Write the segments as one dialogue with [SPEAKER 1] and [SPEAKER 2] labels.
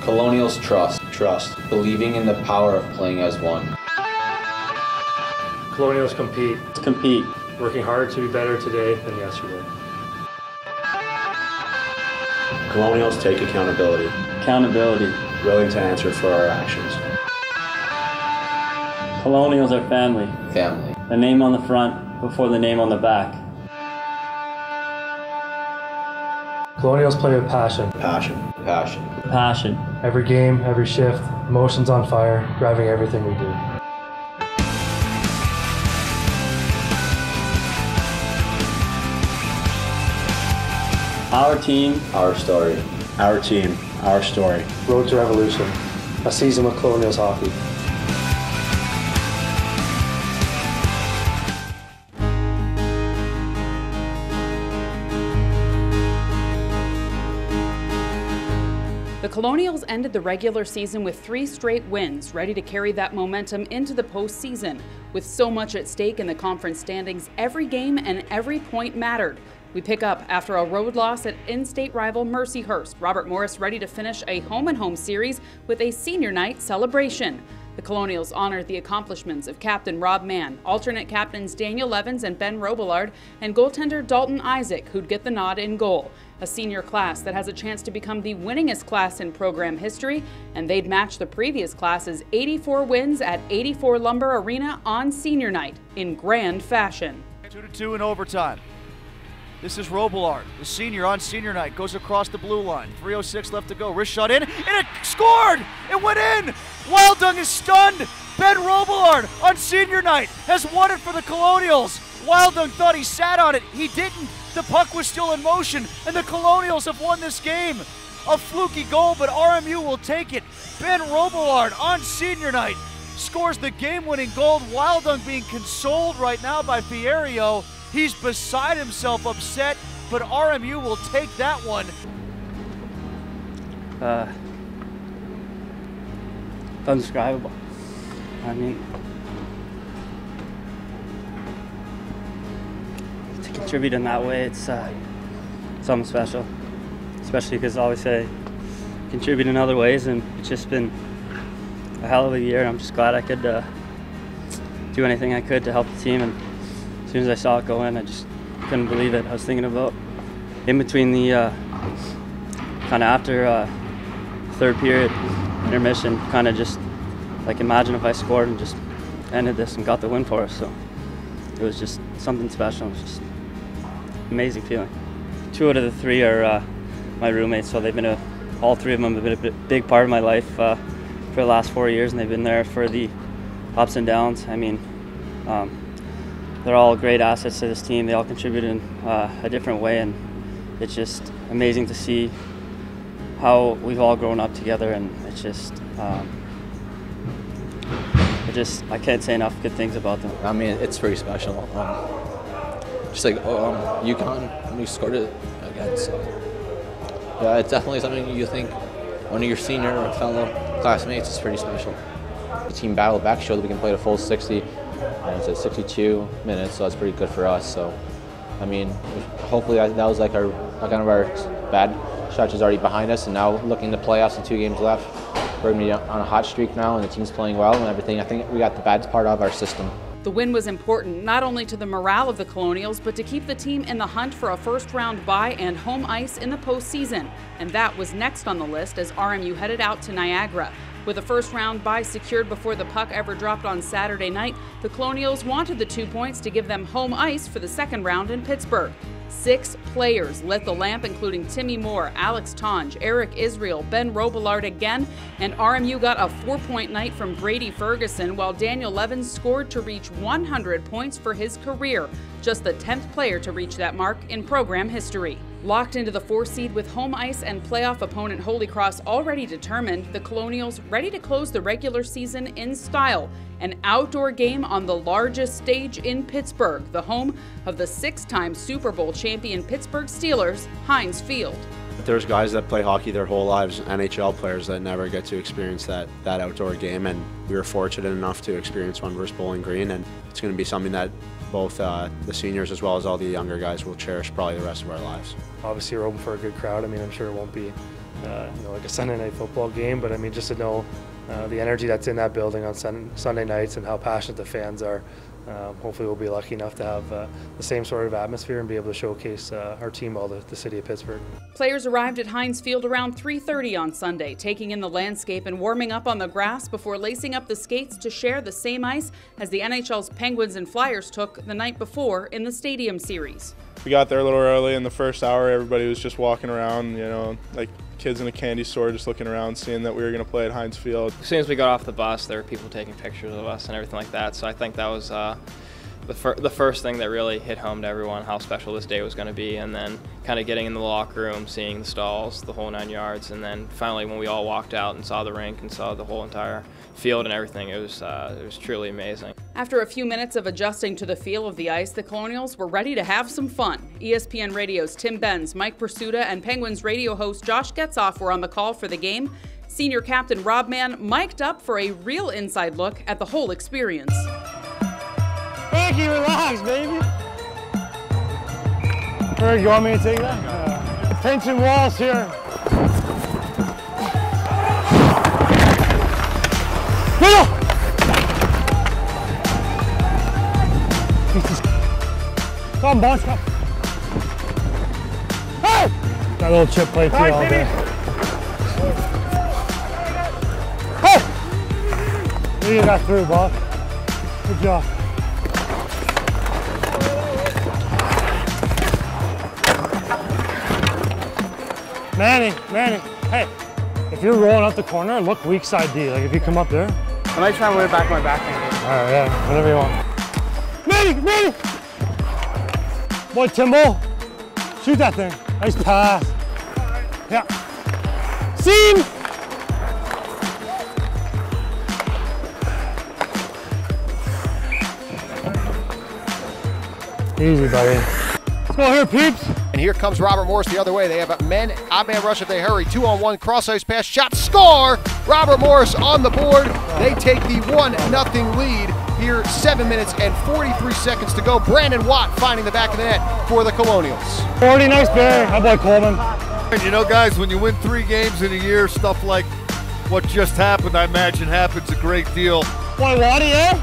[SPEAKER 1] Colonials trust.
[SPEAKER 2] Trust.
[SPEAKER 1] Believing in the power of playing as one.
[SPEAKER 3] Colonials compete.
[SPEAKER 2] Compete.
[SPEAKER 3] Working hard to be better today than yesterday.
[SPEAKER 2] Colonials take accountability.
[SPEAKER 4] Accountability.
[SPEAKER 2] Willing to answer for our actions.
[SPEAKER 4] Colonials are family.
[SPEAKER 1] Family.
[SPEAKER 4] The name on the front before the name on the back.
[SPEAKER 3] Colonials play with passion.
[SPEAKER 2] Passion.
[SPEAKER 1] Passion.
[SPEAKER 4] Passion.
[SPEAKER 3] Every game, every shift, emotions on fire, driving everything we do.
[SPEAKER 4] Our team.
[SPEAKER 1] Our story.
[SPEAKER 2] Our team. Our story.
[SPEAKER 3] Road to Revolution. A season with Colonials hockey.
[SPEAKER 5] The Colonials ended the regular season with 3 straight wins, ready to carry that momentum into the postseason. With so much at stake in the conference standings, every game and every point mattered. We pick up after a road loss at in-state rival Mercyhurst. Robert Morris ready to finish a home-and-home series with a senior night celebration. The Colonials honored the accomplishments of Captain Rob Mann, alternate captains Daniel Evans and Ben Robillard, and goaltender Dalton Isaac, who'd get the nod in goal. A senior class that has a chance to become the winningest class in program history, and they'd match the previous class's 84 wins at 84 Lumber Arena on senior night in grand fashion.
[SPEAKER 6] 2-2 in overtime. This is Robillard, the senior on senior night, goes across the blue line. 3:06 left to go. Wrist shot in, and it scored! It went in! Wildung is stunned! Ben Robillard on senior night has won it for the Colonials. Wildung thought he sat on it. He didn't. The puck was still in motion, and the Colonials have won this game. A fluky goal, but RMU will take it. Ben Robillard on senior night scores the game-winning goal. Wildung being consoled right now by Fierro. He's beside himself, upset, but RMU will take that one.
[SPEAKER 4] Undescribable. I mean, to contribute in that way, it's something special. Especially because obviously I contribute in other ways, and it's just been a hell of a year. I'm just glad I could do anything I could to help the team. And as soon as I saw it go in, I just couldn't believe it. I was thinking about in between the kind of after third period intermission, kind of just like imagine if I scored and just ended this and got the win for us. So it was just something special. It was just amazing feeling. 2 out of the 3 are my roommates, so they've been all 3 of them have been a big part of my life for the last 4 years, and they've been there for the ups and downs. I mean, they're all great assets to this team. They all contribute in a different way, and it's just amazing to see how we've all grown up together. And it's just, I can't say enough good things about them.
[SPEAKER 7] I mean, it's pretty special. Just like UConn, we scored it again. So yeah, it's definitely something you think one of your senior or fellow classmates is pretty special. The team battled back, showed that we can play the full 60. And it's at 62 minutes, so that's pretty good for us. So, I mean, hopefully that was like our kind of our bad stretch is already behind us, and now looking to playoffs and 2 games left, we're gonna be on a hot streak now, and the team's playing well and everything. I think we got the bad part of our system.
[SPEAKER 5] The win was important, not only to the morale of the Colonials, but to keep the team in the hunt for a first-round bye and home ice in the postseason. And that was next on the list as RMU headed out to Niagara. With a first-round bye secured before the puck ever dropped on Saturday night, the Colonials wanted the 2 points to give them home ice for the second round in Pittsburgh. 6 players lit the lamp, including Timmy Moore, Alex Tonge, Eric Israel, Ben Robillard again, and RMU got a 4-point night from Brady Ferguson, while Daniel Evans scored to reach 100 points for his career, just the 10th player to reach that mark in program history. Locked into the 4 seed with home ice and playoff opponent Holy Cross already determined, the Colonials ready to close the regular season in style. An outdoor game on the largest stage in Pittsburgh, the home of the 6-time Super Bowl champion Pittsburgh Steelers, Heinz Field.
[SPEAKER 2] There's guys that play hockey their whole lives, NHL players that never get to experience that outdoor game, and we were fortunate enough to experience one versus Bowling Green, and it's going to be something that both the seniors as well as all the younger guys will cherish probably the rest of our lives.
[SPEAKER 3] Obviously, we're hoping for a good crowd. I mean, I'm sure it won't be like a Sunday night football game, but I mean, just to know the energy that's in that building on Sunday nights and how passionate the fans are. Hopefully we'll be lucky enough to have the same sort of atmosphere and be able to showcase our team all the city of Pittsburgh.
[SPEAKER 5] Players arrived at Heinz Field around 3:30 on Sunday, taking in the landscape and warming up on the grass before lacing up the skates to share the same ice as the NHL's Penguins and Flyers took the night before in the Stadium Series.
[SPEAKER 8] We got there a little early. In the first hour, everybody was just walking around, like kids in a candy store, just looking around, seeing that we were going to play at Heinz Field.
[SPEAKER 9] As soon as we got off the bus, there were people taking pictures of us and everything like that. So I think that was the first thing that really hit home to everyone, how special this day was going to be. And then kind of getting in the locker room, seeing the stalls, the whole 9 yards. And then finally when we all walked out and saw the rink and saw the whole entire field and everything, it was truly amazing.
[SPEAKER 5] After a few minutes of adjusting to the feel of the ice, the Colonials were ready to have some fun. ESPN Radio's Tim Benz, Mike Pursuta, and Penguins radio host Josh Getzoff were on the call for the game. Senior captain Rob Mann mic'd up for a real inside look at the whole experience.
[SPEAKER 10] Frankie, relax, baby. Ferg, you want me to take that? Pinching walls here. Middle! Come on, boss, come. Hey! Got a little chip play too all day. Hey! You got through, boss. Good job. Manny, hey, if you're rolling up the corner, look weak side D. Like if you come up there.
[SPEAKER 11] I might try and win back my backhand.
[SPEAKER 10] All right, yeah, whatever you want. Manny! Boy, Timbo, shoot that thing. Nice pass. Yeah. Seam! Easy, buddy. Let's go here, peeps.
[SPEAKER 12] And here comes Robert Morris the other way. They have a odd man rush if they hurry. 2-on-1, cross ice pass, shot, score! Robert Morris on the board. They take the 1-0 lead. Here, 7 minutes and 43 seconds to go. Brandon Watt finding the back of the net for the Colonials.
[SPEAKER 10] 40, nice bear. How about Coleman?
[SPEAKER 13] And you know, guys, when you win 3 games in a year, stuff like what just happened, I imagine, happens a great deal.
[SPEAKER 10] Boy, Waddy, eh?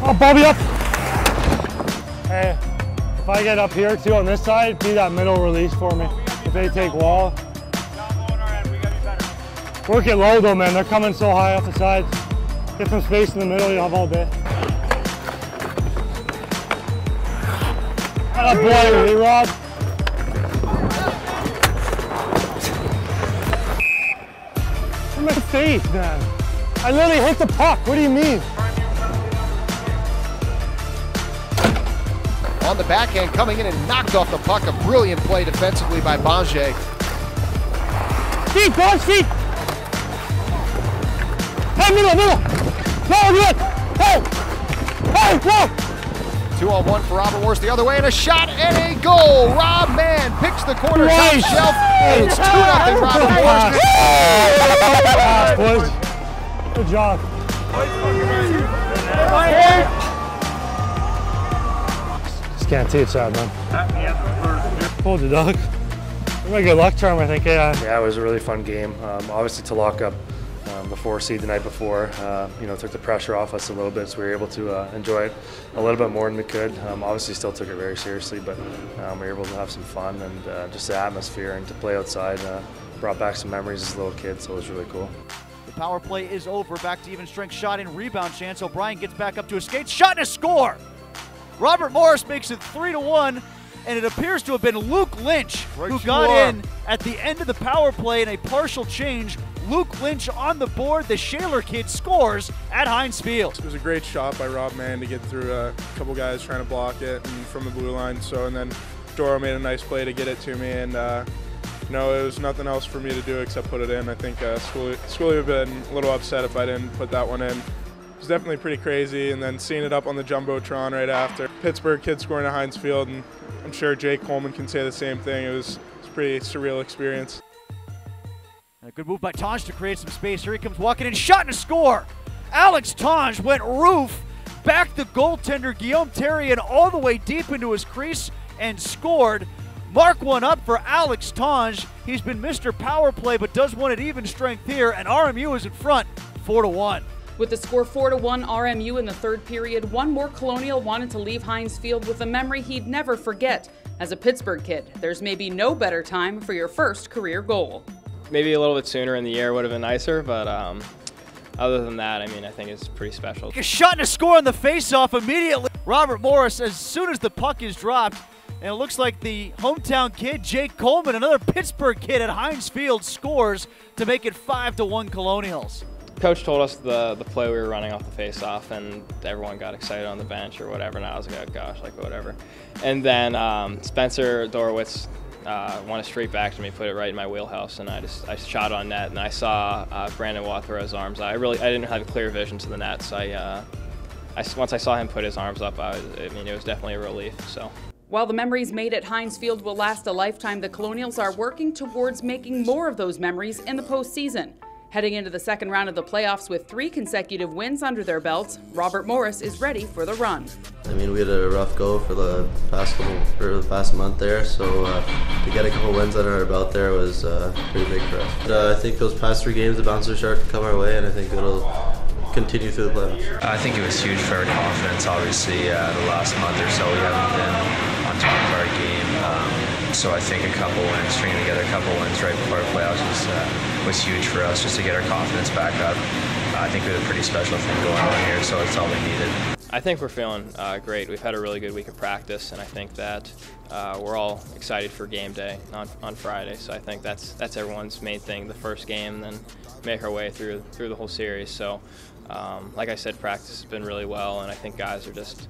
[SPEAKER 10] Oh, Bobby up. Hey, if I get up here too on this side, be that middle release for me. If they take wall. Work it low though, man. They're coming so high off the sides. Get some space in the middle, you'll have all day. What up, boy, hey, Rob? In my face, man. I literally hit the puck. What do you mean?
[SPEAKER 12] On the backhand, coming in and knocked off the puck. A brilliant play defensively by Banger.
[SPEAKER 10] Feet, boys, feet! Hey, middle! No, good! Hey, go!
[SPEAKER 12] 2-on-1 for Robert Morris the other way, and a shot and a goal. Rob Mann picks the corner top shelf. It's 2-0 Robert
[SPEAKER 10] Boys.
[SPEAKER 12] Morris.
[SPEAKER 10] Good job. Just can't teach that, man. Hold you, dog. My good luck charm, I think. Yeah, it was a really fun game. Obviously, to lock up the 4 seed the night before, took the pressure off us a little bit, so we were able to enjoy it a little bit more than we could. Obviously, still took it very seriously, but we were able to have some fun and just the atmosphere and to play outside brought back some memories as a little kid, so it was really cool.
[SPEAKER 6] The power play is over. Back to even strength shot and rebound chance. O'Brien gets back up to his skates. Shot and a score! Robert Morris makes it 3-1. And it appears to have been Luke Lynch who got in at the end of the power play in a partial change. Luke Lynch on the board. The Shaler kid scores at Heinz Field.
[SPEAKER 8] It was a great shot by Rob Mann to get through a couple guys trying to block it and from the blue line. And then Doro made a nice play to get it to me. And it was nothing else for me to do except put it in. I think Scully would have been a little upset if I didn't put that one in. It was definitely pretty crazy. And then seeing it up on the Jumbotron right after. Pittsburgh kid scoring at Heinz Field. And I'm sure Jake Coleman can say the same thing. It was a pretty surreal experience.
[SPEAKER 6] And a good move by Tange to create some space. Here he comes walking in, shot and a score. Alex Tange went roof, back the goaltender Guillaume Therian all the way deep into his crease and scored. Mark one up for Alex Tonge. He's been Mr. Power Play, but does one at even strength here, and RMU is in front 4-1.
[SPEAKER 5] With the score 4-1 RMU in the third period, one more Colonial wanted to leave Heinz Field with a memory he'd never forget. As a Pittsburgh kid, there's maybe no better time for your first career goal.
[SPEAKER 9] Maybe a little bit sooner in the year would have been nicer, but other than that, I mean, I think it's pretty special.
[SPEAKER 6] A shot and a score on the face-off immediately. Robert Morris, as soon as the puck is dropped, and it looks like the hometown kid, Jake Coleman, another Pittsburgh kid at Heinz Field, scores to make it 5-1 Colonials.
[SPEAKER 9] Coach told us the play we were running off the face-off, and everyone got excited on the bench or whatever, and I was like, oh gosh, like whatever. And then Spencer Dorowitz wanted straight back to me, put it right in my wheelhouse, and I shot on net, and I saw Brandon Waugh throw his arms out. I didn't have clear vision to the net, so once I saw him put his arms up, I mean, it was definitely a relief. So.
[SPEAKER 5] While the memories made at Heinz Field will last a lifetime, the Colonials are working towards making more of those memories in the postseason. Heading into the second round of the playoffs with 3 consecutive wins under their belts, Robert Morris is ready for the run.
[SPEAKER 14] I mean, we had a rough go for the past month there, so to get a couple wins under our belt there was pretty big for us. I think those past 3 games, the bouncers started to come our way, and I think it'll continue through the playoffs.
[SPEAKER 15] I think it was huge for our confidence. Obviously, the last month or so we haven't been on top of our game. So I think a couple wins, stringing together a couple wins right before our playoffs was huge for us, just to get our confidence back up. I think we had a pretty special thing going on here, so it's all we needed.
[SPEAKER 9] I think we're feeling great. We've had a really good week of practice, and I think that we're all excited for game day on Friday. So I think that's everyone's main thing, the first game, then make our way through the whole series. So like I said, practice has been really well, and I think guys are just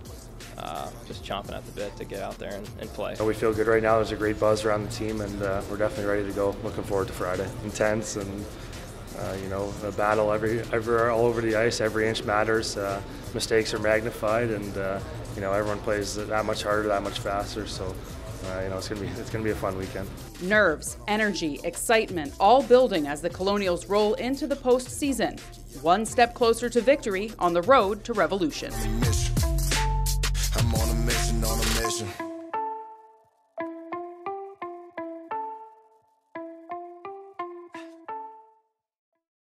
[SPEAKER 9] chomping at the bit to get out there and play.
[SPEAKER 3] We feel good right now. There's a great buzz around the team, and we're definitely ready to go. Looking forward to Friday. Intense and you know, a battle all over the ice. Every inch matters. Mistakes are magnified, and you know, everyone plays that much harder, that much faster. So you know, it's gonna be a fun weekend.
[SPEAKER 5] Nerves, energy, excitement, all building as the Colonials roll into the postseason. One step closer to victory on the road to revolution.
[SPEAKER 16] I'm on a mission,